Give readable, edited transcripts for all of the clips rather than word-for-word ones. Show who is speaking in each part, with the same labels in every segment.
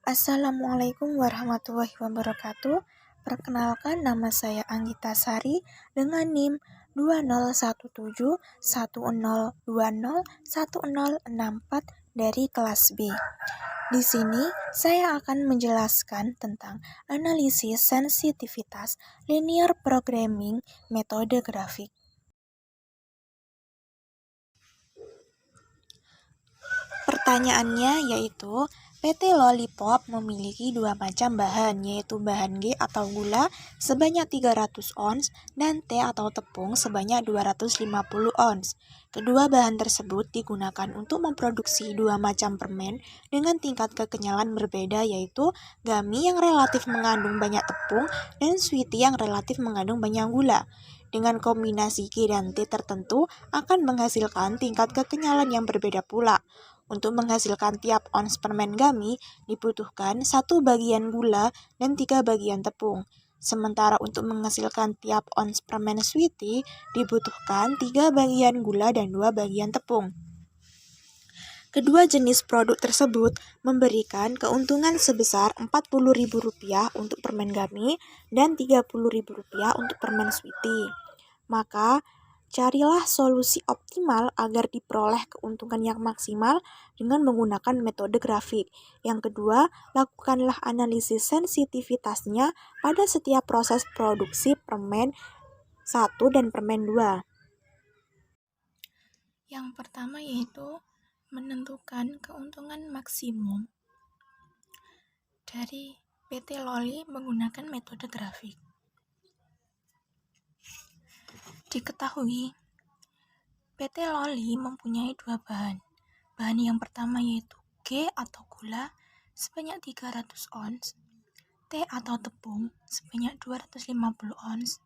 Speaker 1: Assalamualaikum warahmatullahi wabarakatuh. Perkenalkan, nama saya Anggita Sari dengan NIM 201710201064 dari kelas B. Di sini saya akan menjelaskan tentang analisis sensitivitas linear programming metode grafik. Pertanyaannya yaitu, PT Lollipop memiliki dua macam bahan, yaitu bahan G atau gula sebanyak 300 ons dan T atau tepung sebanyak 250 ons. Kedua bahan tersebut digunakan untuk memproduksi dua macam permen dengan tingkat kekenyalan berbeda, yaitu gummy yang relatif mengandung banyak tepung dan sweetie yang relatif mengandung banyak gula. Dengan kombinasi G dan T tertentu akan menghasilkan tingkat kekenyalan yang berbeda pula. Untuk menghasilkan tiap ons permen gummy dibutuhkan 1 bagian gula dan 3 bagian tepung. Sementara untuk menghasilkan tiap ons permen sweetie dibutuhkan 3 bagian gula dan 2 bagian tepung. Kedua jenis produk tersebut memberikan keuntungan sebesar Rp40.000 untuk permen gummy dan Rp30.000 untuk permen sweetie. Maka carilah solusi optimal agar diperoleh keuntungan yang maksimal dengan menggunakan metode grafik. Yang kedua, lakukanlah analisis sensitivitasnya pada setiap proses produksi permen 1 dan permen 2.
Speaker 2: Yang pertama yaitu menentukan keuntungan maksimum dari PT Lolly menggunakan metode grafik. Diketahui, PT Lolly mempunyai dua bahan. Bahan yang pertama yaitu G atau gula sebanyak 300 ons, T atau tepung sebanyak 250 ons.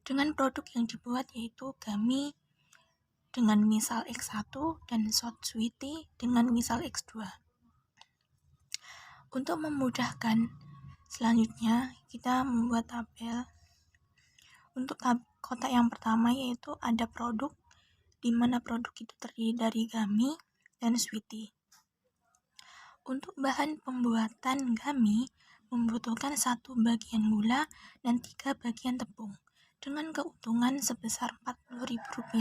Speaker 2: Dengan produk yang dibuat yaitu gummy dengan misal X1 dan shot sweetie dengan misal X2. Untuk memudahkan, selanjutnya kita membuat tabel. Untuk kotak yang pertama yaitu ada produk, di mana produk itu terdiri dari gummy dan sweetie. Untuk bahan pembuatan gummy membutuhkan 1 bagian gula dan 3 bagian tepung dengan keuntungan sebesar Rp40.000.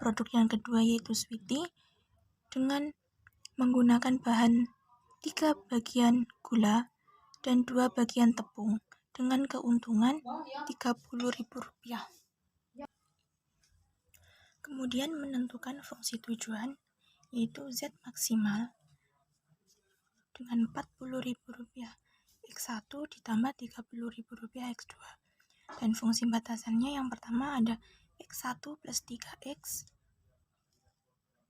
Speaker 2: Produk yang kedua yaitu sweetie dengan menggunakan bahan 3 bagian gula dan 2 bagian tepung dengan keuntungan Rp30.000. Kemudian menentukan fungsi tujuan yaitu Z maksimal dengan Rp40.000 X1 ditambah Rp30.000 X2. Dan fungsi batasannya yang pertama ada X1 plus 3X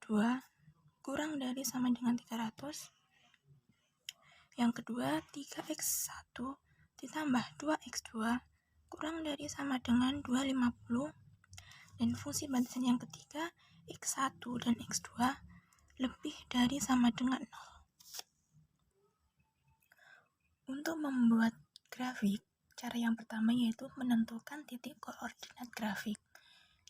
Speaker 2: 2 kurang dari sama dengan 300. Yang kedua 3X1 ditambah 2X2 kurang dari sama dengan 250. Dan fungsi batasan yang ketiga X1 dan X2 lebih dari sama dengan 0. Untuk membuat grafik, cara yang pertama yaitu menentukan titik koordinat grafik.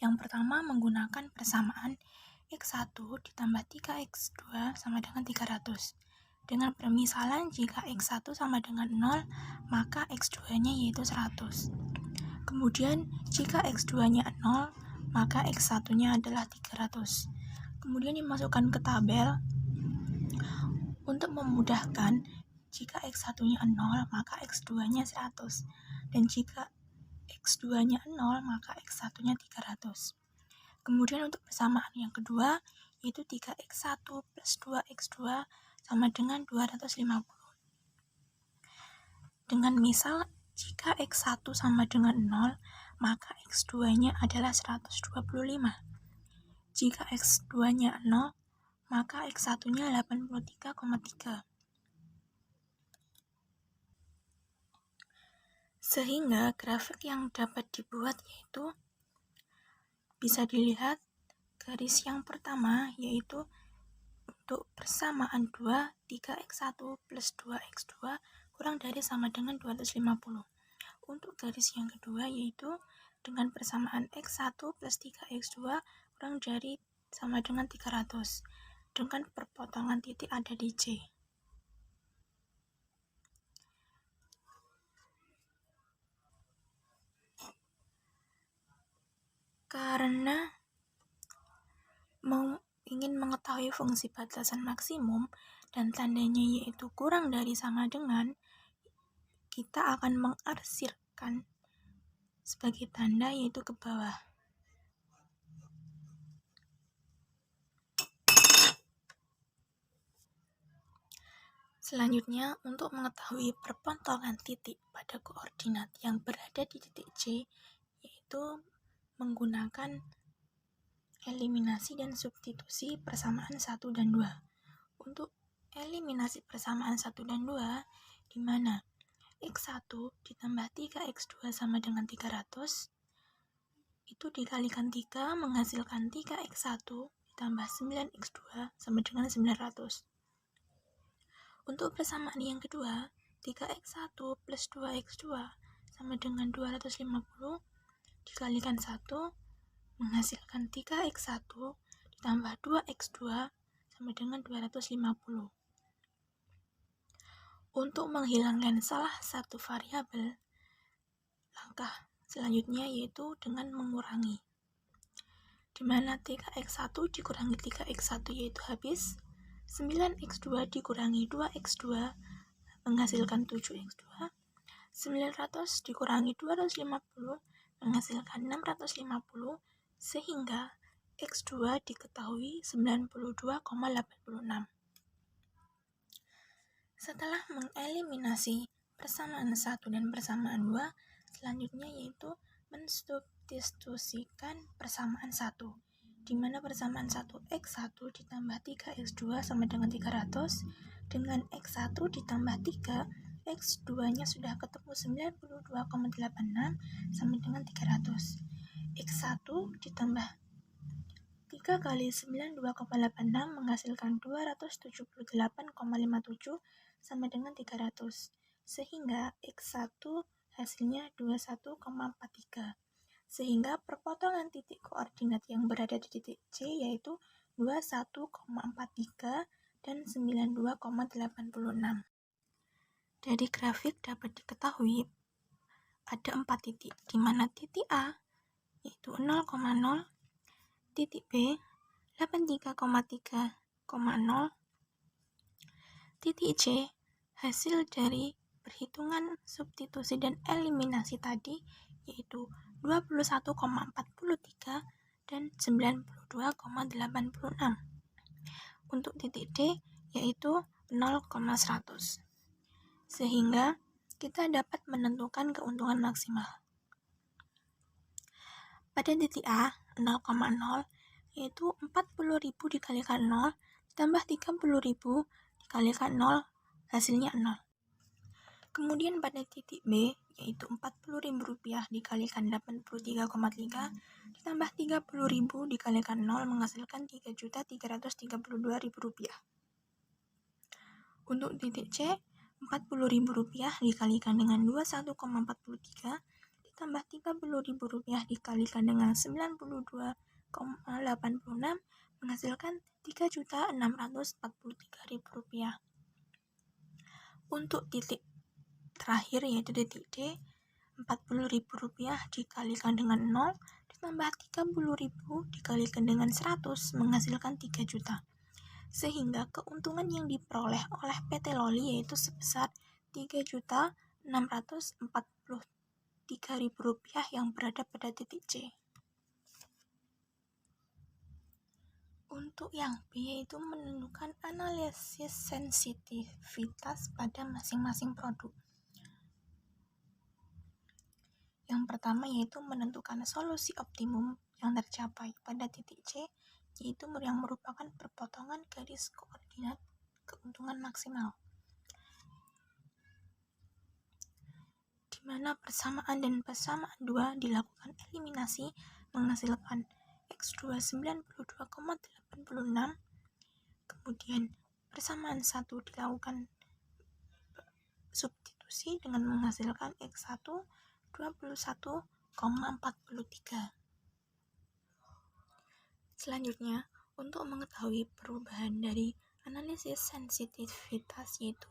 Speaker 2: Yang pertama menggunakan persamaan X1 ditambah 3X2 sama dengan 300. Dengan permisalan jika X1 sama dengan 0, maka X2-nya yaitu 100. Kemudian jika X2-nya 0, maka X1-nya adalah 300. Kemudian dimasukkan ke tabel. Untuk memudahkan, jika X1-nya 0, maka X2-nya 100. Dan jika X2-nya 0, maka X1-nya 300. Kemudian untuk persamaan yang kedua, yaitu 3X1 plus 2X2 sama dengan 250. Dengan misal, jika X1 sama dengan 0, maka X2-nya adalah 125. Jika X2-nya 0, maka X1-nya 83,3. Sehingga grafik yang dapat dibuat yaitu bisa dilihat garis yang pertama yaitu untuk persamaan 2, 3X1 plus 2X2 kurang dari sama dengan 250. Untuk garis yang kedua yaitu dengan persamaan X1 plus 3X2 kurang dari sama dengan 300 dengan perpotongan titik ada di C. Karena ingin mengetahui fungsi batasan maksimum dan tandanya yaitu kurang dari sama dengan, kita akan mengarsirkan sebagai tanda yaitu ke bawah. Selanjutnya, untuk mengetahui perpontongan titik pada koordinat yang berada di titik C, yaitu menggunakan eliminasi dan substitusi persamaan 1 dan 2. Untuk eliminasi persamaan 1 dan 2, di mana X1 ditambah 3X2 sama dengan 300, itu dikalikan 3 menghasilkan 3X1 ditambah 9X2 sama dengan 900. Untuk persamaan yang kedua, 3X1 plus 2X2 sama dengan 250 dikalikan 1 menghasilkan 3X1 ditambah 2X2 sama dengan 250. Untuk menghilangkan salah satu variabel, langkah selanjutnya yaitu dengan mengurangi, di mana 3X1 dikurangi 3X1 yaitu habis, 9X2 dikurangi 2X2 menghasilkan 7X2, 900 dikurangi 250 menghasilkan 650, sehingga X2 diketahui 92,86. Setelah mengeliminasi persamaan 1 dan persamaan 2, selanjutnya yaitu mensubstitusikan persamaan 1, di mana persamaan 1 X1 ditambah 3X2 sama dengan 300, dengan X1 ditambah 3, X2-nya sudah ketemu 92,86 sama dengan 300. X1 ditambah 3 kali 92,86 menghasilkan 278,57 sama dengan 300, sehingga X1 hasilnya 21,43, sehingga perpotongan titik koordinat yang berada di titik C yaitu 21,43 dan 92,86. Dari grafik dapat diketahui ada 4 titik, di mana titik A yaitu 0,0, titik B 83,3,0, titik C hasil dari perhitungan substitusi dan eliminasi tadi yaitu 21,43 dan 92,86. Untuk titik D yaitu 0,100. Sehingga kita dapat menentukan keuntungan maksimal. Pada titik A 0,0 yaitu 40.000 dikalikan 0 ditambah 30.000 dikalikan 0 hasilnya 0. Kemudian pada titik B yaitu Rp40.000 dikalikan 83,3 ditambah 30.000 dikalikan 0 menghasilkan Rp3.332.000. Untuk titik C Rp40.000 dikalikan dengan 21,43 ditambah Rp30.000 dikalikan dengan 92,86 menghasilkan Rp3.643.000. Untuk titik terakhir yaitu titik D, Rp40.000 dikalikan dengan 0 ditambah 30.000 dikalikan dengan 100 menghasilkan 3 juta. Sehingga keuntungan yang diperoleh oleh PT Loli yaitu sebesar Rp3.643.000 yang berada pada titik C. Untuk yang B yaitu menentukan analisis sensitivitas pada masing-masing produk. Yang pertama yaitu menentukan solusi optimum yang tercapai pada titik C, yaitu yang merupakan perpotongan garis koordinat keuntungan maksimal, di mana persamaan dan persamaan 2 dilakukan eliminasi menghasilkan X2 92,86, kemudian persamaan 1 dilakukan substitusi dengan menghasilkan X1 21,43. Selanjutnya, untuk mengetahui perubahan dari analisis sensitivitas yaitu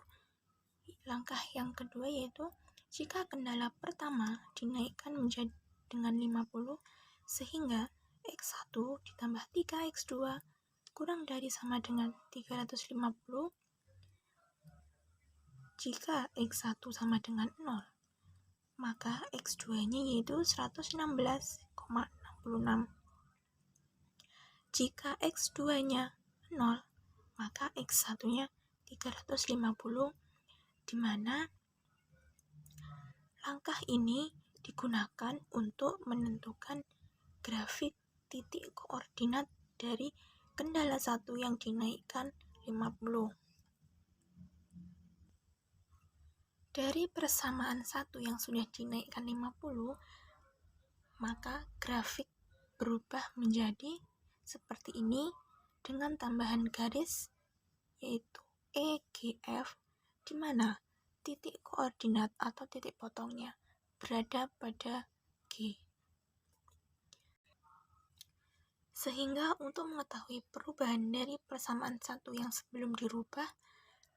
Speaker 2: langkah yang kedua yaitu jika kendala pertama dinaikkan menjadi dengan 50, Sehingga X1 ditambah 3X2 kurang dari sama dengan 350. Jika X1 sama dengan 0, maka X2-nya yaitu 116,66. Jika X2-nya 0, maka X1-nya 350, di mana langkah ini digunakan untuk menentukan grafik titik koordinat dari kendala 1 yang dinaikkan 50. Dari persamaan 1 yang sudah dinaikkan 50, maka grafik berubah menjadi seperti ini dengan tambahan garis yaitu EGF, di mana titik koordinat atau titik potongnya berada pada G. Sehingga untuk mengetahui perubahan dari persamaan 1 yang sebelum dirubah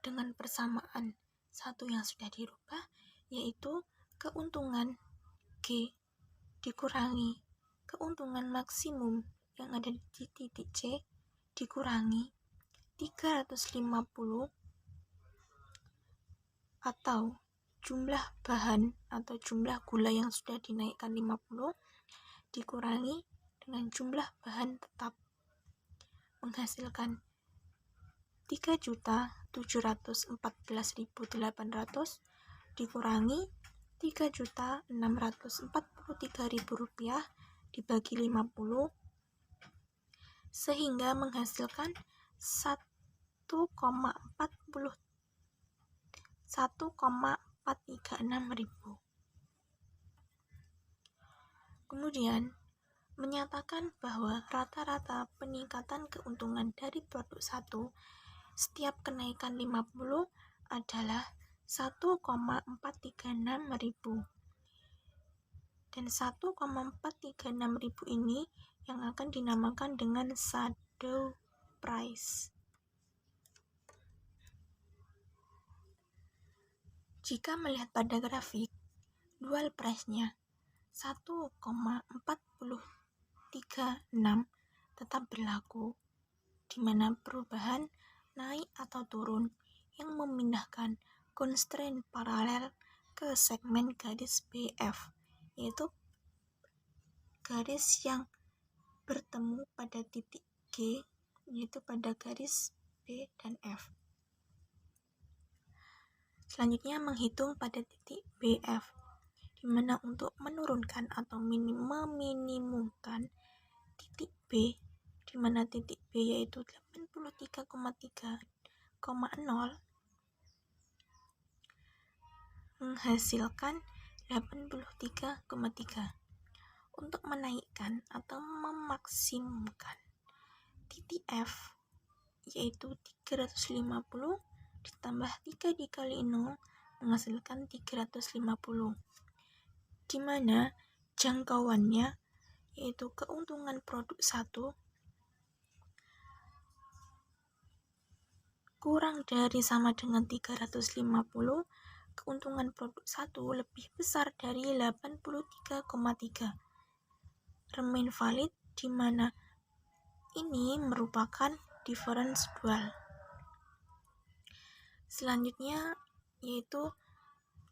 Speaker 2: dengan persamaan 1 yang sudah dirubah, yaitu keuntungan G dikurangi keuntungan maksimum yang ada di titik C dikurangi 350 atau jumlah bahan atau jumlah gula yang sudah dinaikkan 50 dikurangi dengan jumlah bahan tetap, menghasilkan 3.714.800 dikurangi 3.643.000 rupiah dibagi 50, sehingga menghasilkan 1,436.000. Kemudian menyatakan bahwa rata-rata peningkatan keuntungan dari produk 1 setiap kenaikan 50 adalah 1,436.000. Dan 1,436.000 ini yang akan dinamakan dengan shadow price. Jika melihat pada grafik, dual price-nya 1,436 tetap berlaku, di mana perubahan naik atau turun yang memindahkan constraint paralel ke segmen garis BF, yaitu garis yang bertemu pada titik G, yaitu pada garis B dan F. Selanjutnya menghitung pada titik BF, di mana untuk menurunkan atau meminimumkan titik B, di mana titik B yaitu 83,3,0 menghasilkan 83,3. Untuk menaikkan atau memaksimumkan titik F yaitu 350 ditambah 3 dikali 0 menghasilkan 350, di mana jangkauannya yaitu keuntungan produk 1 kurang dari sama dengan 350, keuntungan produk 1 lebih besar dari 83,3. Remain valid, di mana ini merupakan difference dual. Selanjutnya yaitu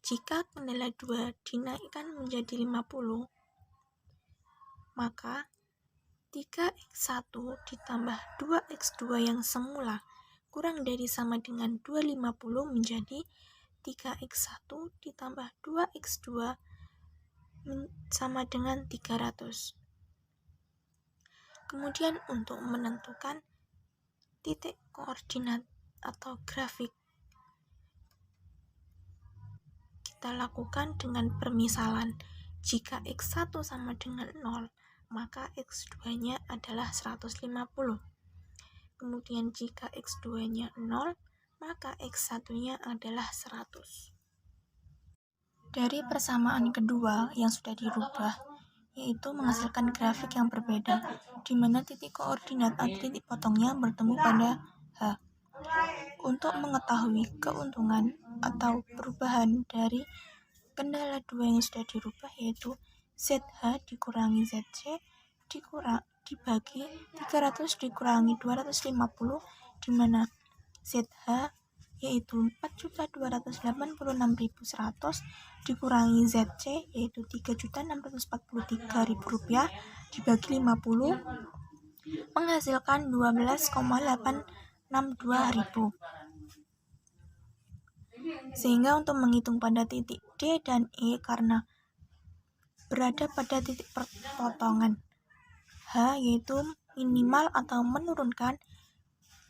Speaker 2: jika kendala 2 dinaikkan menjadi 50, maka 3x1 ditambah 2x2 yang semula kurang dari sama dengan 250 menjadi 3x1 ditambah 2x2 sama dengan 300. Kemudian untuk menentukan titik koordinat atau grafik, kita lakukan dengan permisalan. Jika x1 sama dengan 0, maka x2-nya adalah 150. Kemudian jika x2-nya 0, maka x1-nya adalah 100. Dari persamaan kedua yang sudah dirubah, yaitu menghasilkan grafik yang berbeda, di mana titik koordinat atau titik potongnya bertemu pada H. Untuk mengetahui keuntungan atau perubahan dari kendala 2 yang sudah dirubah, yaitu ZH dikurangi ZC dibagi 300 dikurangi 250, di mana ZH yaitu 4.286.100 dikurangi ZC yaitu Rp3.643.000 dibagi 50 menghasilkan 12,862.000. Sehingga untuk menghitung pada titik D dan E karena berada pada titik perpotongan H yaitu minimal atau menurunkan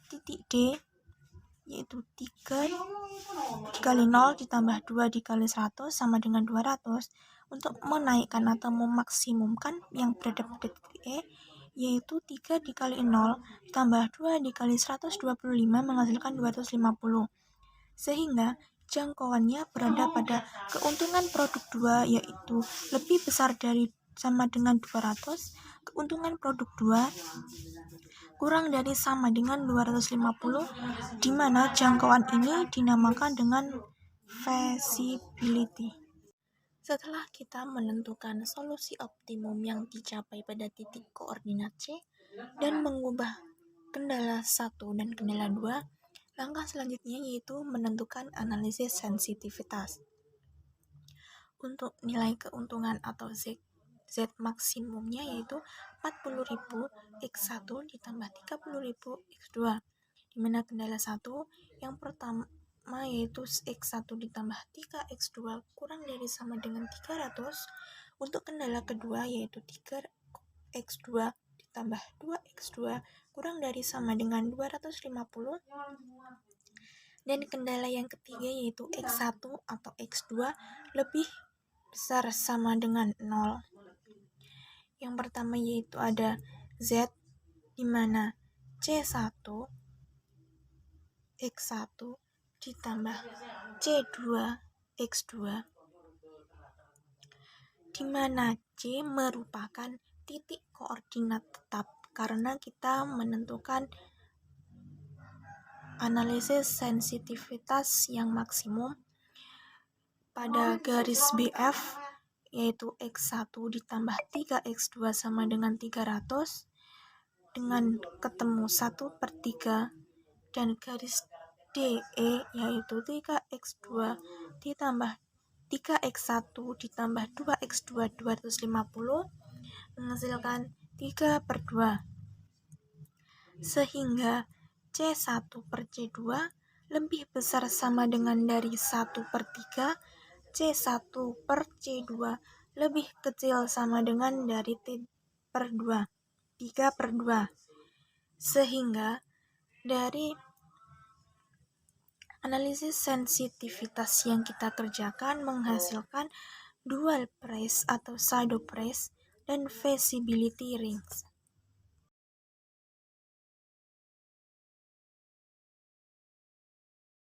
Speaker 2: titik D yaitu 3 dikali 0 ditambah 2 dikali 100 sama dengan 200. Untuk menaikkan atau memaksimumkan yang berada pada titik E yaitu 3 dikali 0 ditambah 2 dikali 125 menghasilkan 250. Sehingga jangkauannya berada pada keuntungan produk 2 yaitu lebih besar dari sama dengan 200, keuntungan produk 2 kurang dari sama dengan 250, di mana jangkauan ini dinamakan dengan feasibility. Setelah kita menentukan solusi optimum yang dicapai pada titik koordinat C dan mengubah kendala 1 dan kendala 2, langkah selanjutnya yaitu menentukan analisis sensitivitas. Untuk nilai keuntungan atau Z maksimumnya yaitu 40.000 X1 ditambah 30.000 X2, di mana kendala 1 yang pertama yaitu X1 ditambah 3 X2 kurang dari sama dengan 300. Untuk kendala kedua yaitu 3 X2 ditambah 2 X2 kurang dari sama dengan 250. Dan kendala yang ketiga yaitu X1 atau X2 lebih besar sama dengan 0. Yang pertama yaitu ada Z, di mana C1 X1 ditambah C2 X2, di mana C merupakan titik koordinat tetap karena kita menentukan analisis sensitivitas yang maksimum pada garis BF yaitu X1 ditambah 3X2 sama dengan 300 dengan ketemu 1/3, dan garis DE yaitu 3X2 ditambah 3X1 ditambah 2X2 250 menghasilkan 3/2, sehingga C1/C2 lebih besar sama dengan dari 1/3, C1/C2 lebih kecil sama dengan dari 3/2, sehingga dari analisis sensitivitas yang kita kerjakan menghasilkan dual price atau shadow price dan feasibility range.